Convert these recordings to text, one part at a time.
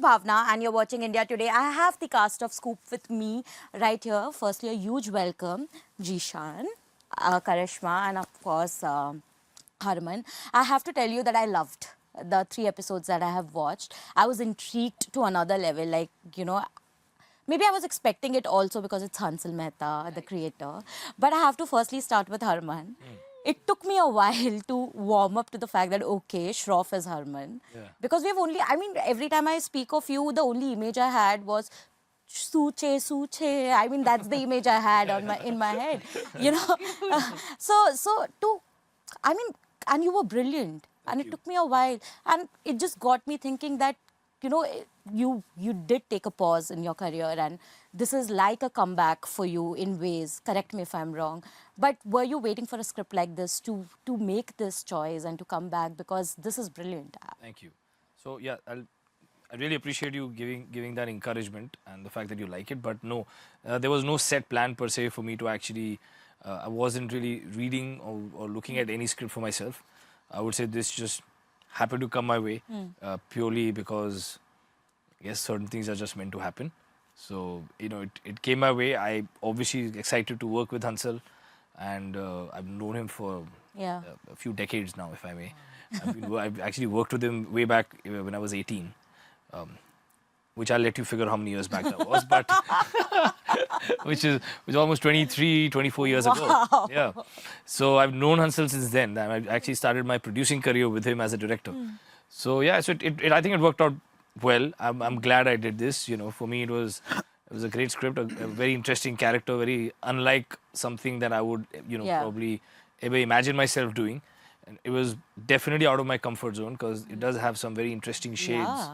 Bhavna and you're watching India Today. I have the cast of Scoop with me right here. Firstly, a huge welcome, Zeeshan, Karishma, and of course, Harman. I have to tell you that I loved the 3 episodes that I have watched. I was intrigued to another level. Like, maybe I was expecting it also because it's Hansal Mehta, the creator. But I have to firstly start with Harman. It took me a while to warm up to the fact that, okay, Shroff is Harman. Yeah. Because we've only, I mean, every time I speak of you, the only image I had was Suche, Suche. I mean, that's the image I had in my head. I mean, and you were brilliant. And it took me a while. And it just got me thinking that, you did take a pause in your career, and this is like a comeback for you in ways. Correct me if I'm wrong. But were you waiting for a script like this to make this choice and to come back? Because this is brilliant. Thank you. So yeah, I really appreciate you giving that encouragement and the fact that you like it. But no, there was no set plan per se for me to actually. I wasn't really reading or looking at any script for myself. I would say this just happened to come my way purely because, yes, certain things are just meant to happen. So, it came my way. I obviously excited to work with Hansal, and I've known him for a few decades now, if I may. I've actually worked with him way back when I was 18, which I'll let you figure how many years back that was, but which is almost 23, 24 years ago. Yeah. So I've known Hansal since then. I actually started my producing career with him as a director. So yeah, so I think it worked out well. I'm glad I did this. For me it was a great script, a very interesting character, very unlike something that I would probably ever imagine myself doing. And it was definitely out of my comfort zone because it does have some very interesting shades.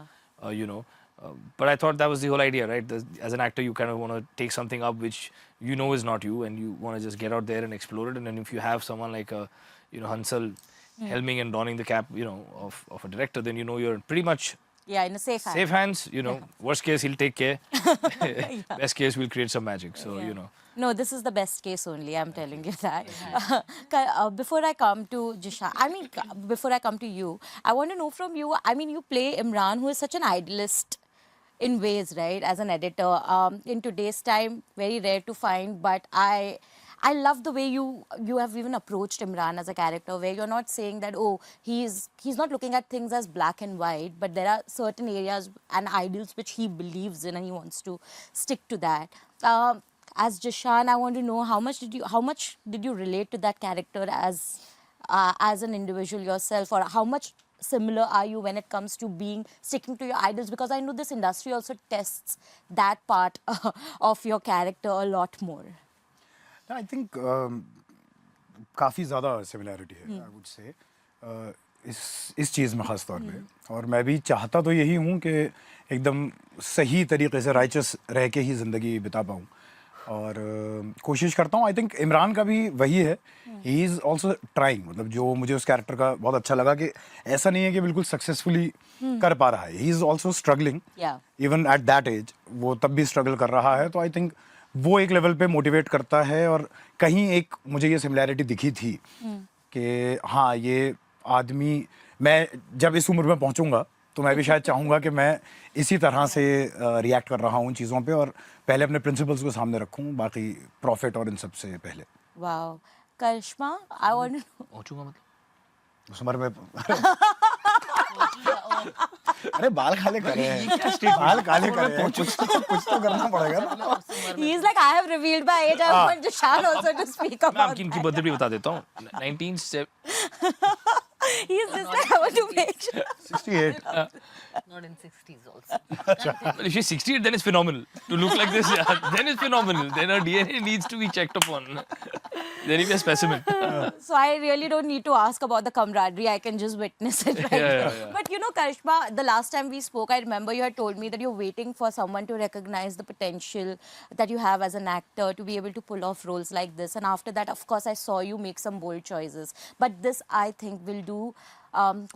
But I thought that was the whole idea, right? As an actor, you kind of want to take something up which is not you, and you want to just get out there and explore it. And then if you have someone like Hansal helming and donning the cap, of a director, then you're pretty much in a safe hand. Safe hands. Worst case he'll take care. Best case we'll create some magic. So No, this is the best case only, I'm telling you that. Before I come to Jisha, before I come to you, I want to know from you, you play Imran, who is such an idealist in ways, right, as an editor. In today's time, very rare to find, but I love the way you have even approached Imran as a character, where you're not saying that, oh, he's not looking at things as black and white, but there are certain areas and ideals which he believes in and he wants to stick to that. As Zeeshan, I want to know how much did you relate to that character as an individual yourself, or how much similar are you when it comes to sticking to your idols? Because I know this industry also tests that part of your character a lot more. I think काफ़ी ज़्यादा similarity है, I would say, इस चीज़ में ख़ास तौर पे. और मैं भी चाहता तो यही हूँ कि एकदम सही तरीके से राइचस रह के ही ज़िंदगी बिता पाऊँ, और कोशिश करता हूँ. आई थिंक इमरान का भी वही है. He is also trying. मतलब जो मुझे उस कैरेक्टर का बहुत अच्छा लगा कि ऐसा नहीं है कि बिल्कुल सक्सेसफुली कर पा रहा है. He is also struggling. Even at that age वो तब भी स्ट्रगल कर रहा है. तो आई थिंक वो एक लेवल पे मोटिवेट करता है. और कहीं एक मुझे ये सिमिलैरिटी दिखी थी कि हाँ, ये आदमी, मैं जब इस उम्र में पहुंचूंगा तो मैं भी शायद चाहूँगा कि मैं इसी तरह से रिएक्ट कर रहा हूँ उन चीज़ों पे, और पहले अपने प्रिंसिपल्स को सामने रखूँ, बाकी प्रॉफिट और इन सब से पहले. Wow. Karishma, I want to पहुंचूंगा मतलब उस उम्र में अरे बाल काले करे हैं, बाल काले करे हैं, कुछ तो करना पड़ेगा ना. He is like, I have revealed my age. I want Zeeshan also to speak मैं about आपकी that. बर्थडे भी बता देता हूँ. 19 He is just like, I want to make sure. 68. Not in 60s also. Well, if she's 68, then it's phenomenal. To look like this, yeah, then it's phenomenal. Then her DNA needs to be checked upon. Then you'll be a specimen. So I really don't need to ask about the camaraderie. I can just witness it right now. Yeah. But Karishma, the last time we spoke, I remember you had told me that you're waiting for someone to recognize the potential that you have as an actor to be able to pull off roles like this. And after that, of course, I saw you make some bold choices. But this, I think, will do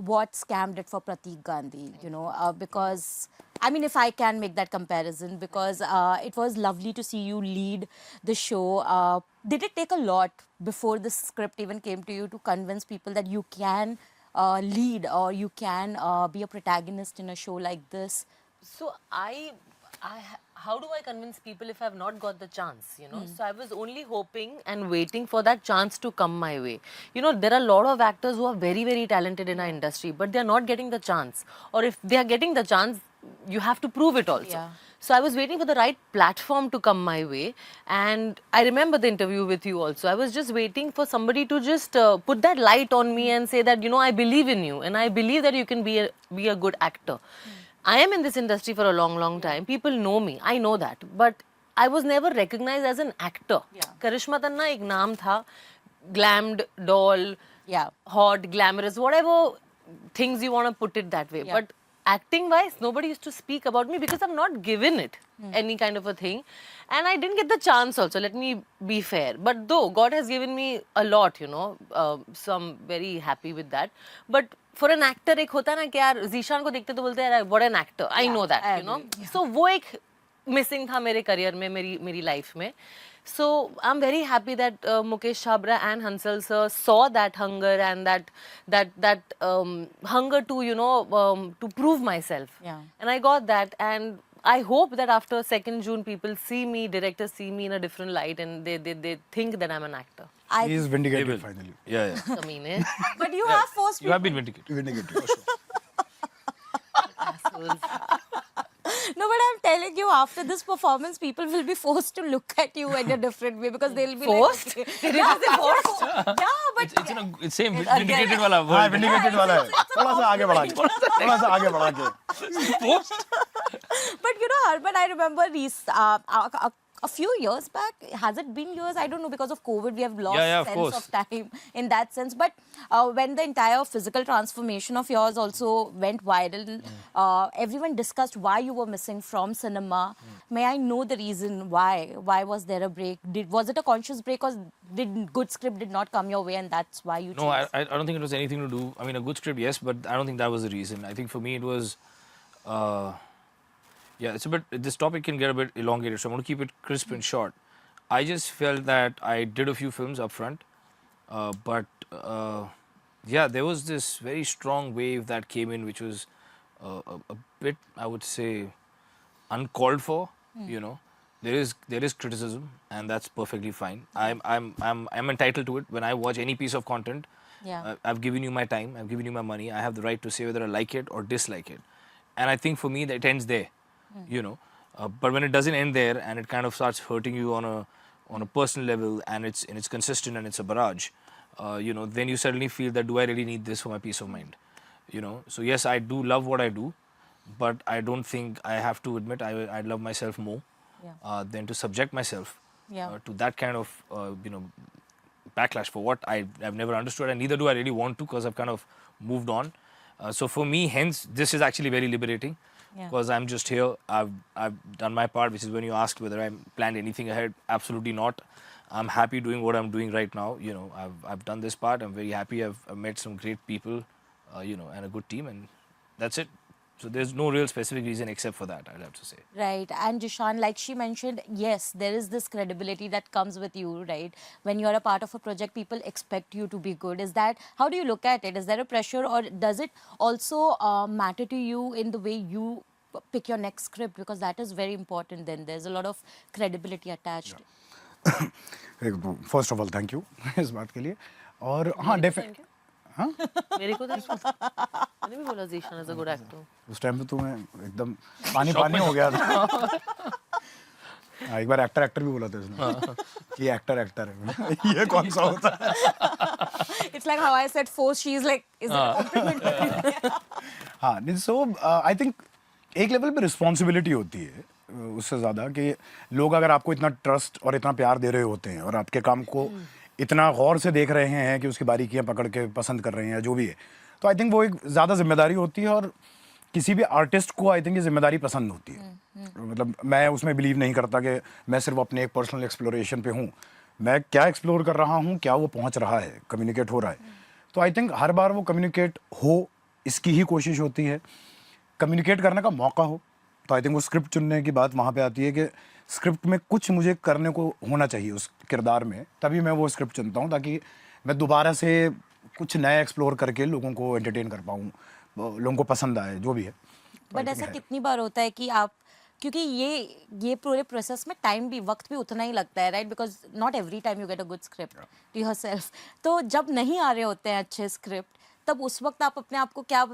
what Scam did for Pratik Gandhi, because, if I can make that comparison, because it was lovely to see you lead the show. Did it take a lot before the script even came to you to convince people that you can lead or you can be a protagonist in a show like this? So how do I convince people if I've not got the chance, you know? So I was only hoping and waiting for that chance to come my way. You know, there are a lot of actors who are very, very talented in our industry, but they're not getting the chance. Or if they are getting the chance, you have to prove it also. Yeah. So I was waiting for the right platform to come my way. And I remember the interview with you also. I was just waiting for somebody to just put that light on me and say that, you know, I believe in you and I believe that you can be a good actor. I am in this industry for a long, long time. People know me. I know that. But I was never recognized as an actor. Yeah. Karishma Tanna एक नाम था, glammed, doll, Yeah. hot, glamorous, whatever things you want to put it that way. Yeah. But acting wise, nobody used to speak about me because I'm not given it any kind of a thing. And I didn't get the chance also, let me be fair. But though God has given me a lot, you know, so I'm very happy with that. But for an actor, एक होता है ना कि यार Zeeshan को देखते तो बोलते हैं what an actor. I know that, I you know. agree. So वो एक missing था मेरे career में, मेरी life में. So I'm very happy that Mukesh Chabra and Hansal sir saw that hunger and that hunger to, you know, to prove myself. Yeah. And I got that, and I hope that after 2nd June people see me, directors see me in a different light, and they think that I'm an actor. He is They vindicated will. finally. Yeah, yeah. I mean, eh? But you have forced You have been vindicated. Vindicated for sure. Assholes. No, but I'm telling you, after this performance, people will be forced to look at you in a different way because they'll be Forced? like, Did you just say forced? yeah, but It's in a it's same vindicated wala हाँ word. vindicated वाला है थोड़ा सा आगे बढ़ा के but you know, Harman, I remember a few years back. Has it been years? I don't know, because of COVID, we have lost Yeah, of sense course. of time in that sense. But when the entire physical transformation of yours also went viral, everyone discussed why you were missing from cinema. May I know the reason why? Why was there a break? Was it a conscious break, or did good script did not come your way and that's why you No, chose? I don't think it was anything to do. I mean, a good script, yes, but I don't think that was the reason. I think for me it was, yeah, it's a bit. This topic can get a bit elongated, so I'm going to keep it crisp and short. I just felt that I did a few films up front, but yeah, there was this very strong wave that came in, which was a bit, I would say, uncalled for. You know, there is criticism, and that's perfectly fine. I'm entitled to it. When I watch any piece of content, Yeah. I've given you my time, I've given you my money. I have the right to say whether I like it or dislike it, and I think for me that it ends there. You know, but when it doesn't end there and it kind of starts hurting you on a personal level, and it's consistent and it's a barrage, you know, then you suddenly feel that, do I really need this for my peace of mind? You know, so yes, I do love what I do, but I don't think, I have to admit, I love myself more than to subject myself Yeah. to that kind of you know, backlash for what I've never understood, and neither do I really want to, because I've kind of moved on. So for me, hence, this is actually very liberating, Yeah. because I'm just here. I've done my part, which is when you asked whether I planned anything ahead. Absolutely not. I'm happy doing what I'm doing right now. You know, I've done this part. I'm very happy. I've met some great people, you know, and a good team, and that's it. So there's no real specific reason except for that, I'd have to say. Right. And Zeeshan, like she mentioned, yes, there is this credibility that comes with you, right? When you're a part of a project, people expect you to be good. Is that, how do you look at it? Is there a pressure, or does it also matter to you in the way you pick your next script? Because that is very important then. There's a lot of credibility attached. First of all thank you इस बात के लिए और हाँ definite हाँ मेरे को thank you. मैंने भी बोला Zeeshan is a good actor. उस टाइम पे तो मैं एकदम पानी पानी हो गया था हाँ, एक बार एक्टर भी बोला था उसने कि एक्टर है ये कौन सा होता है It's like how I said force, she is like, is it a compliment? हाँ नहीं सो आई थिंक एक लेवल पे रिस्पॉन्सिबिलिटी होती है उससे ज़्यादा कि लोग अगर आपको इतना ट्रस्ट और इतना प्यार दे रहे होते हैं और आपके काम को इतना गौर से देख रहे हैं कि उसकी बारीकियां पकड़ के पसंद कर रहे हैं या जो भी है, तो आई थिंक वो एक ज़्यादा जिम्मेदारी होती है और किसी भी आर्टिस्ट को आई थिंक ये जिम्मेदारी पसंद होती है. मतलब मैं उसमें बिलीव नहीं करता कि मैं सिर्फ अपने एक पर्सनल एक्सप्लोरेशन पे हूँ. मैं क्या एक्सप्लोर कर रहा हूँ, क्या वो पहुँच रहा है, कम्युनिकेट हो रहा है. तो आई थिंक हर बार वो कम्युनिकेट हो, इसकी ही कोशिश होती है. कम्युनिकेट करने का मौका हो तो आई थिंक वो स्क्रिप्ट चुनने की बात वहाँ पे आती है कि स्क्रिप्ट में कुछ मुझे करने को होना चाहिए उस किरदार में, तभी मैं वो स्क्रिप्ट चुनता हूँ ताकि मैं दोबारा से कुछ नया एक्सप्लोर करके लोगों को एंटरटेन कर पाऊँ, लोगों को पसंद आए, जो भी है. I बट think ऐसा है। कितनी बार होता है कि आप, क्योंकि ये पूरे प्रोसेस में टाइम भी, वक्त भी उतना ही लगता है, right? Because not every time you get a good script to yourself. तो जब नहीं आ रहे होते हैं अच्छे स्क्रिप्ट, तब उस वक्त आप अपने आप को क्या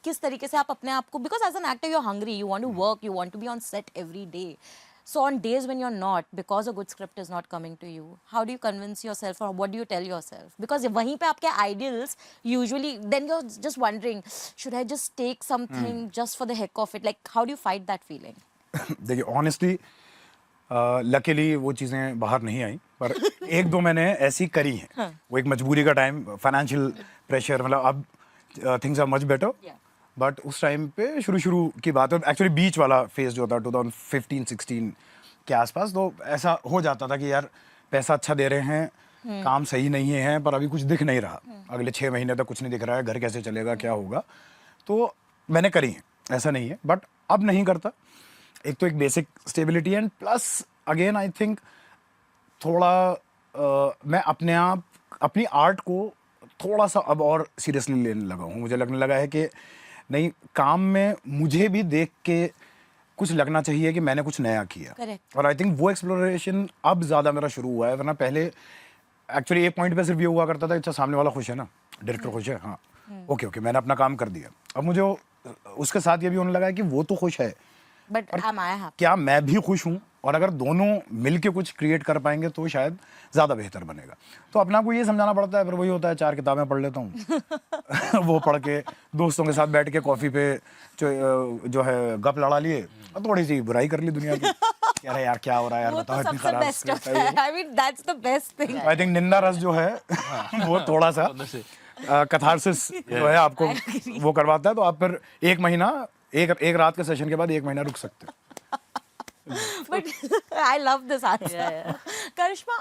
किस तरीके से आप अपने आप को, because as an actor you are hungry, you want to work, you want to be on set every day. So on days when you're not, because a good script is not coming to you, how do you convince yourself, or what do you tell yourself? Because वहीं पे आपके ideals usually, then you're just wondering, should I just take something just for the heck of it? Like, how do you fight that feeling? देखिए honestly luckily वो चीज़ें बाहर नहीं आई, पर एक दो मैंने ऐसी करी हैं. वो एक मजबूरी का टाइम, फाइनेंशियल प्रेशर, मतलब अब things are much better. Yeah. But उस टाइम पे शुरू की बात है, एक्चुअली बीच वाला फेज जो था 2015-16 के आसपास, तो ऐसा हो जाता था कि यार पैसा अच्छा दे रहे हैं, काम सही नहीं है, पर अभी कुछ दिख नहीं रहा, अगले 6 महीने तक कुछ नहीं दिख रहा है, घर कैसे चलेगा, क्या होगा. तो मैंने करी है, ऐसा नहीं है, बट अब नहीं करता. एक तो एक basic stability, and plus again I think थोड़ा मैं अपने आप अपनी आर्ट को थोड़ा सा अब और सीरियसली लेने लगा हूँ. मुझे लगने लगा है कि नहीं, काम में मुझे भी देख के कुछ लगना चाहिए कि मैंने कुछ नया किया. Correct. और आई थिंक वो एक्सप्लोरेशन अब ज़्यादा मेरा शुरू हुआ है, वरना पहले एक्चुअली एक पॉइंट पे सिर्फ ये हुआ करता था, अच्छा सामने वाला खुश है ना, डायरेक्टर खुश है, हाँ ओके मैंने अपना काम कर दिया. अब मुझे उसके साथ ये भी होने लगा है कि वो तो खुश है, But am I happy? क्या मैं भी खुश हूँ, और अगर दोनों मिलके कुछ क्रिएट कर पाएंगे तो शायद ज़्यादा बेहतर बनेगा. तो अपने आप को ये समझाना पड़ता है, पर वही होता है, 4 किताबें पढ़ लेता हूँ वो पढ़ के दोस्तों के साथ बैठ के कॉफ़ी पे जो है गप लड़ा लिए, और थोड़ी सी बुराई कर ली दुनिया की. अरे यार क्या हो रहा है यार, वो बताओ तो इतनी सबसे खराब बेस्ट script होता है है. I mean, that's the best thing. I think निंदा रस जो है वो थोड़ा सा कथारसिस जो है आपको वो करवाता है, तो आप फिर एक महीना, एक रात के सेशन के बाद 1 महीना रुक सकते हो. But I love this answer. Karishma,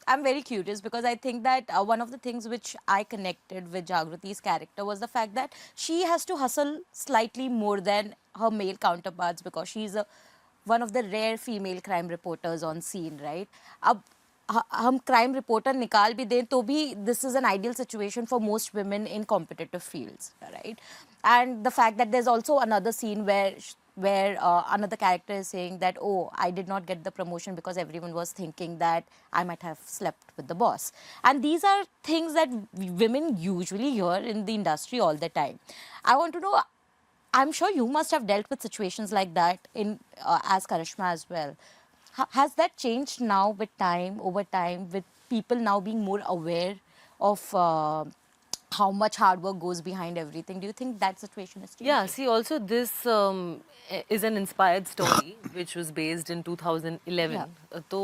I'm very curious because I think that one of the things which I connected with Jagriti's character was the fact that she has to hustle slightly more than her male counterparts because she's one of the rare female crime reporters on scene, right? अब हम crime reporter निकाल भी दें तो भी this is an ideal situation for most women in competitive fields, right? And the fact that there's also another scene where another character is saying that, oh, I did not get the promotion because everyone was thinking that I might have slept with the boss. And these are things that women usually hear in the industry all the time. I want to know, I'm sure you must have dealt with situations like that in as Karishma as well. Has that changed now with time, over time, with people now being more aware of how much hard work goes behind everything? Do you think that situation has changed? Yeah, see, also this is an inspired story which was based in 2011. Yeah. तो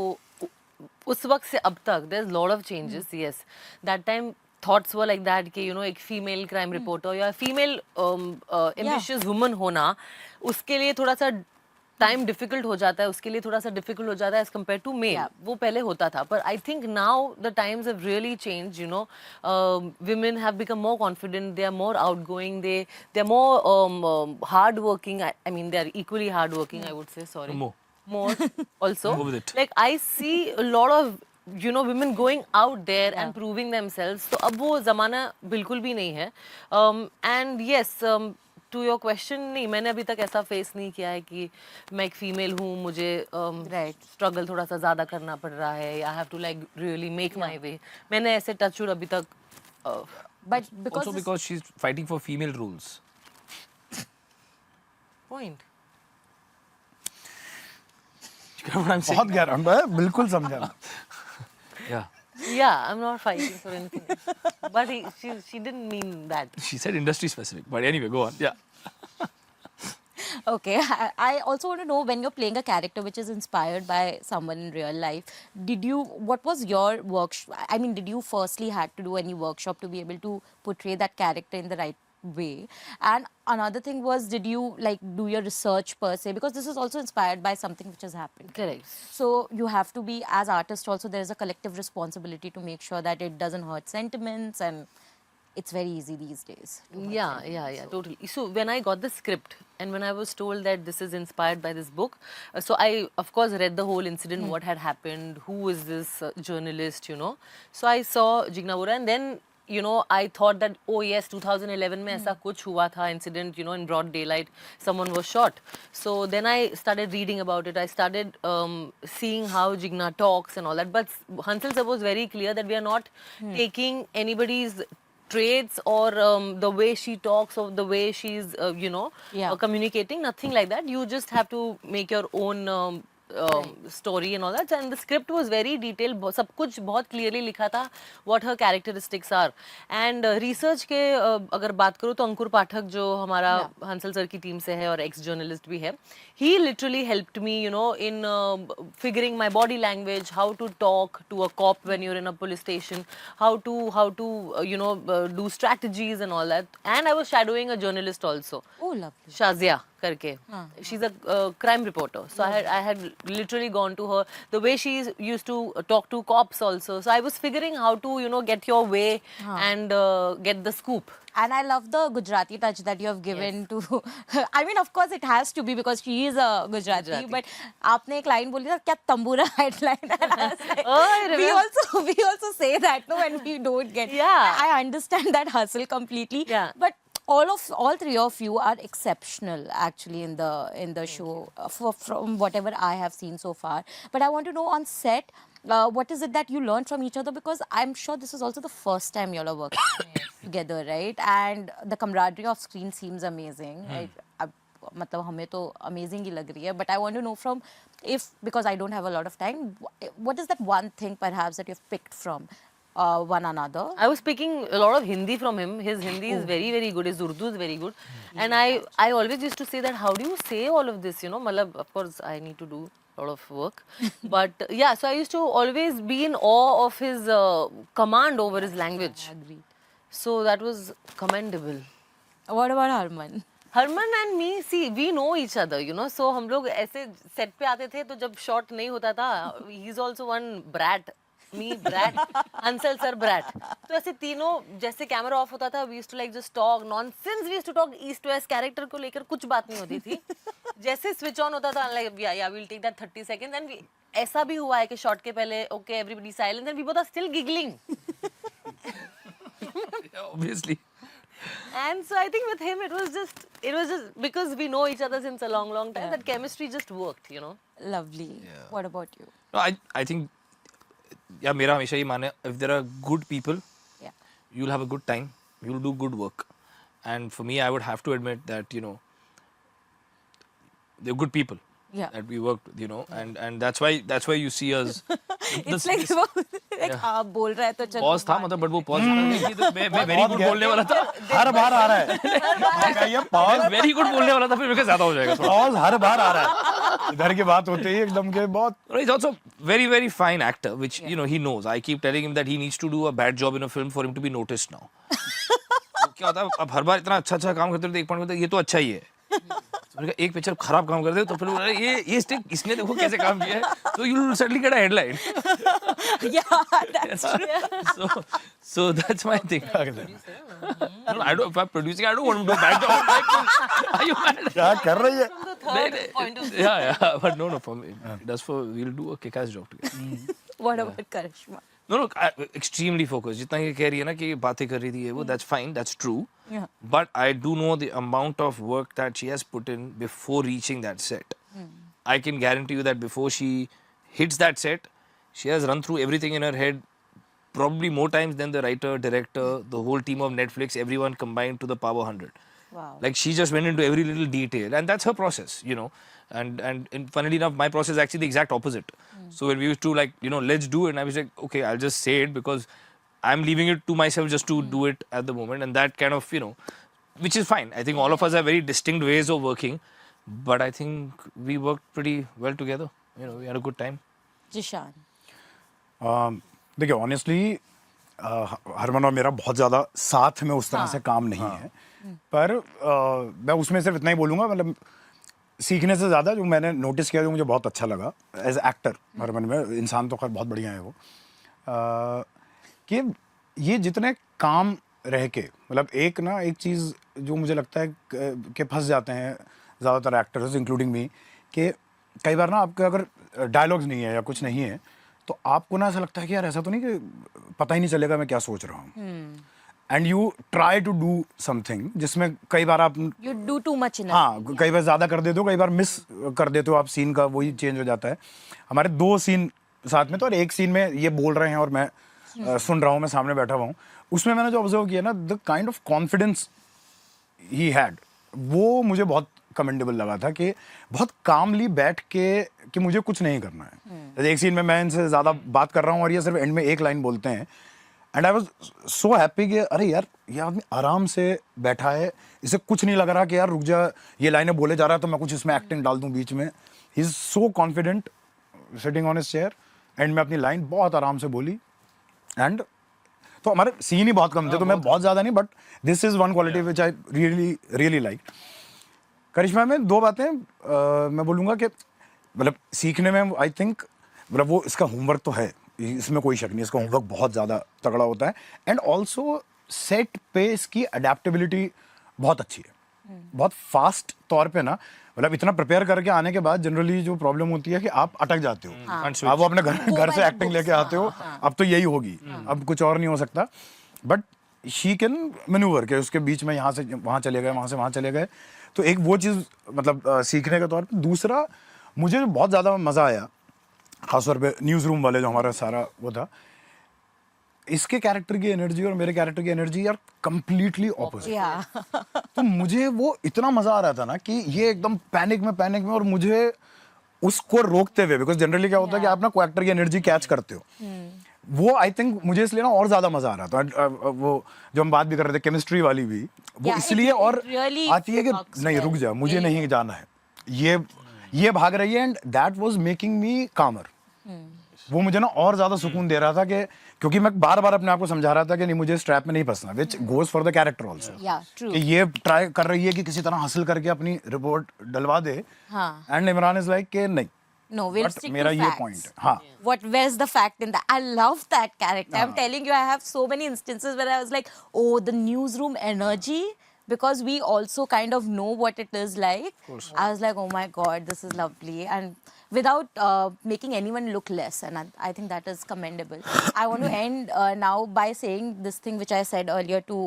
उस वक्त से अब तक there's a lot of changes. Yes, that time thoughts were like that कि you know एक female crime reporter या female ambitious woman होना उसके लिए थोड़ा सा टाइम डिफिकल्ट हो जाता है, उसके लिए थोड़ा सा डिफिकल्ट हो जाता है एज कम्पेयर टू मेल. वो पहले होता था, पर I think now the times have really change. You know, women have become more confident, they are more outgoing, they are more hard working. I mean they are equally hard working, I would say. Sorry, more also. Go with it. Like I see a lot of you know women going out there and proving themselves. तो अब वो ज़माना बिल्कुल भी नहीं है. And yes, to your question, नहीं, मैंने अभी तक ऐसा फेस नहीं किया है कि मैं एक फीमेल हूँ, मुझे स्ट्रगल थोड़ा सा ज़्यादा करना पड़ रहा है, I have to like really make my way. मैंने ऐसे टचवुड अभी तक. But because she's fighting for female roles. Point. बहुत गहरा है, बिल्कुल समझा. Yeah, I'm not fighting for anything. But she didn't mean that. She said industry specific, but anyway, go on. Yeah. Okay, I also want to know, when you're playing a character which is inspired by someone in real life, what was your workshop? I mean, did you firstly had to do any workshop to be able to portray that character in the right way? And another thing was, did you like do your research per se, because this is also inspired by something which has happened? Correct. So you have to be, as artist also, there is a collective responsibility to make sure that it doesn't hurt sentiments, and it's very easy these days to hurt sentiments. Yeah, totally. So when I got the script and when I was told that this is inspired by this book, so I of course read the whole incident, what had happened, who is this journalist, you know. So I saw Jigna Vora, and then you know, I thought that, oh yes, 2011 में ऐसा कुछ हुआ था incident, you know, in broad daylight, someone was shot. So then I started reading about it. I started seeing how Jigna talks and all that. But Hansal sir was very clear that we are not taking anybody's traits or the way she talks or the way she's, you know, communicating. Nothing like that. You just have to make your own story and all that. And the script was very detailed. सब कुछ बहुत clearly लिखा था what her characteristics are. And research के अगर बात करूँ तो अंकुर पाठक जो हमारा हंसल सर की टीम से है और ex journalist भी है, he literally helped me, you know, in figuring my body language, how to talk to a cop when you're in a police station, how to you know, do strategies and all that. And I was shadowing a journalist also. Oh, lovely. Shazia करके. She's a crime reporter. So I had literally gone to her. The way she used to talk to cops also. So I was figuring how to, you know, get your way and get the scoop. And I love the Gujarati touch that you have given to. I mean, of course, it has to be because she is a Gujarati. But आपने एक line बोली था क्या तंबूरा headline. And I was like, I we also say that no when we don't get. Yeah. I understand that hustle completely. Yeah. But all three of you are exceptional actually in the show from whatever I have seen so far. But I want to know on set. What is it that you learned from each other? Because I'm sure this is also the first time you all are working together, right? And the camaraderie of screen seems amazing. Right? मतलब हमें तो amazing ही लग रही है. But I want to know from, because I don't have a lot of time, what is that one thing perhaps that you've picked from one another? I was speaking a lot of Hindi from him. His Hindi is very, very good. His Urdu is very good. And I always used to say that, how do you say all of this? You know, malab, of course, I need to do a lot of work. But yeah, so I used to always be in awe of his command over his language. Agreed. So that was commendable. What about Harman? Harman and me, see, we know each other, you know. So हम लोग ऐसे set पे आते थे तो जब shot नहीं होता था, he's also one brat. Me brat, Hansal sir brat. तो ऐसे तीनों जैसे कैमरा ऑफ होता था, we used to like just talk nonsense. We used to talk east west character को लेकर कुछ बात नहीं होती थी. जैसे switch on होता था, like yeah, we'll take that 30 seconds. And ऐसा भी हुआ है कि shot के पहले okay everybody silent and we both are still giggling. Yeah, obviously. And so I think with him it was just because we know each other since a long time, that chemistry just worked, you know. Lovely. Yeah. What about you? No, I think, yeah, मेरा हमेशा ये माने, if there are good people, you'll have a good time, you'll do good work. And for me, I would have to admit that, you know, they're good people that we worked with, you know, and that's why you see us. It's like आप बोल रहे हैं तो चलो. Pause था मतलब, but वो pause मैं very good बोलने वाला था. हर बार आ रहा है ये pause very good बोलने वाला था, फिर मेरे को ज़्यादा हो जाएगा. pause हर बार आ रहा है. इधर की बात होती है एकदम के बहुत. He's also very, very fine actor, which you know he knows. I keep telling him that he needs to do a bad job in a film for him to be noticed now. तो क्या होता है, अब हर बार इतना अच्छा काम करते हो तो एक पॉइंट में तो ये तो अच्छा ही है. एक पिक्चर खराब काम कर दे तो फिर ये स्टिक इसने देखो कैसे काम किया है, तो you will suddenly get a headline. Yeah, that's true. So that's my thing. No, I don't. If I'm producing, I don't want to do a bad job. Are you mad? क्या कर रही है? Yeah. But no. For me, we'll do a kick-ass job together. What about Karishma? No, extremely focused. जितना ये कह रही है ना कि बातें कर रही थी वो, that's fine, that's true. Yeah. But I do know the amount of work that she has put in before reaching that set. I can guarantee you that before she hits that set, she has run through everything in her head probably more times than the writer, director, the whole team of Netflix, everyone combined to the power 100. Wow. Like she just went into every little detail, and that's her process, you know. And funnily enough, my process is actually the exact opposite. So when we used to like, you know, let's do it, and I was like, okay, I'll just say it because I'm leaving it to myself just to do it at the moment, and that kind of, you know, which is fine. I think all of us have very distinct ways of working, but I think we worked pretty well together. You know, we had a good time. Zeeshan. देखिए honestly Harman और मेरा बहुत ज़्यादा साथ में उस तरह से काम नहीं है, पर मैं उसमें सिर्फ इतना ही बोलूँगा, मतलब सीखने से ज़्यादा जो मैंने नोटिस किया जो मुझे बहुत अच्छा लगा एज एक्टर, हरमन में इंसान तो खैर बहुत बढ़िया है वो, कि ये जितने काम रह के मतलब एक चीज़ जो मुझे लगता है कि फंस जाते हैं ज़्यादातर एक्टर्स इंक्लूडिंग मी, कि कई बार ना आपके अगर डायलॉग्स नहीं है या कुछ नहीं है तो आपको ना ऐसा लगता है कि यार ऐसा तो नहीं कि पता ही नहीं चलेगा मैं क्या सोच रहा हूँ. And you try to do something जिसमें कई बार आप You do too much in it. हाँ कई बार ज़्यादा कर देते हो, कई बार मिस कर देते हो आप, सीन का वही चेंज हो जाता है. हमारे 2 सीन साथ में, तो और एक सीन में ये बोल रहे हैं और मैं सुन रहा हूँ, मैं सामने बैठा हुआ हूँ. उसमें मैंने जो ऑब्जर्व किया ना, the kind of confidence he had, वो मुझे बहुत कमेंडेबल लगा था कि बहुत कामली बैठ के कि मुझे कुछ नहीं करना है. जैसे एक सीन में मैं इनसे ज़्यादा बात कर रहा हूँ और ये सिर्फ एंड में एक लाइन बोलते हैं, and I was so happy कि अरे यार ये आदमी आराम से बैठा है, इसे कुछ नहीं लग रहा कि यार रुक जा, ये लाइनें बोले जा रहा है तो मैं कुछ इसमें एक्टिंग डाल दूं बीच में. He is so confident sitting on his chair, and मैं अपनी लाइन बहुत आराम से बोली. एंड तो हमारे सीन ही बहुत कम थे, तो मैं बहुत ज़्यादा नहीं, but this is one quality which I really really like. Karishma में 2 बातें मैं बोलूँगा कि मतलब सीखने में आई थिंक, मतलब वो इसका होमवर्क तो है, इसमें कोई शक नहीं, इसका होमवर्क बहुत ज़्यादा तगड़ा होता है. एंड ऑल्सो सेट पे इसकी अडेप्टेबिलिटी बहुत अच्छी है. बहुत फास्ट तौर पे ना, मतलब इतना प्रिपेयर करके आने के बाद जनरली जो प्रॉब्लम होती है कि आप अटक जाते हो. आप वो अपने घर से एक्टिंग लेके आते हो, अब तो यही होगी, अब कुछ और नहीं हो सकता. बट शी कैन मैन्यूवर के उसके बीच में यहाँ से वहाँ चले गए, वहाँ से वहाँ चले गए. तो एक वो चीज़ मतलब सीखने के तौर पे. दूसरा मुझे जो बहुत ज़्यादा मज़ा आया, खासतौर पे न्यूज़ रूम वाले जो हमारा सारा वो था, इसके कैरेक्टर की एनर्जी और मेरे कैरेक्टर की एनर्जी यार कंप्लीटली ऑपोजिट. Yeah. तो मुझे वो इतना मज़ा आ रहा था ना कि ये एकदम पैनिक में और मुझे उसको रोकते हुए, बिकॉज जनरली क्या होता है कि आप ना को एक्टर की एनर्जी कैच करते हो, वो आई थिंक मुझे इसलिए ना और ज़्यादा मज़ा आ रहा था. वो जो हम बात भी कर रहे थे केमिस्ट्री वाली भी, वो Yeah, इसलिए it और really आती है कि works नहीं well. रुक जा, मुझे नहीं जाना है, ये भाग रही है, and that was making me कामर. वो मुझे ना और ज़्यादा सुकून दे रहा था कि क्योंकि मैं बार बार अपने आप को समझा रहा था कि नहीं मुझे इस ट्रैप में नहीं फंसना, which goes for the character also. Yeah, true. कि ये ट्राई कर रही है कि किसी तरह हासिल करके अपनी रिपोर्ट डलवा दे, हाँ. एंड इमरान इज लाइक कि नहीं, No, we'll बट stick मेरा to ये facts. पॉइंट है. हाँ Where's the fact in that? I love that character. I'm telling you, I have so many instances where I was like, oh, the newsroom energy, because we also kind of know what it is like. I was like, oh my God, this is lovely. And without making anyone look less. And I think that is commendable. I want to end now by saying this thing which I said earlier to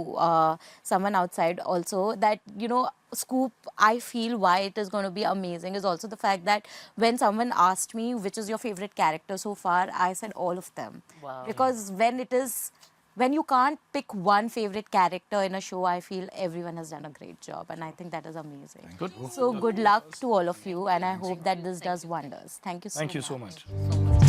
someone outside also, that, you know, Scoop, I feel why it is going to be amazing is also the fact that when someone asked me which is your favorite character so far, I said all of them. Wow. Because when you can't pick one favorite character in a show, I feel everyone has done a great job, and I think that is amazing. Good. So good luck to all of you, and I hope that this does wonders. Thank you so much. Thank you so much.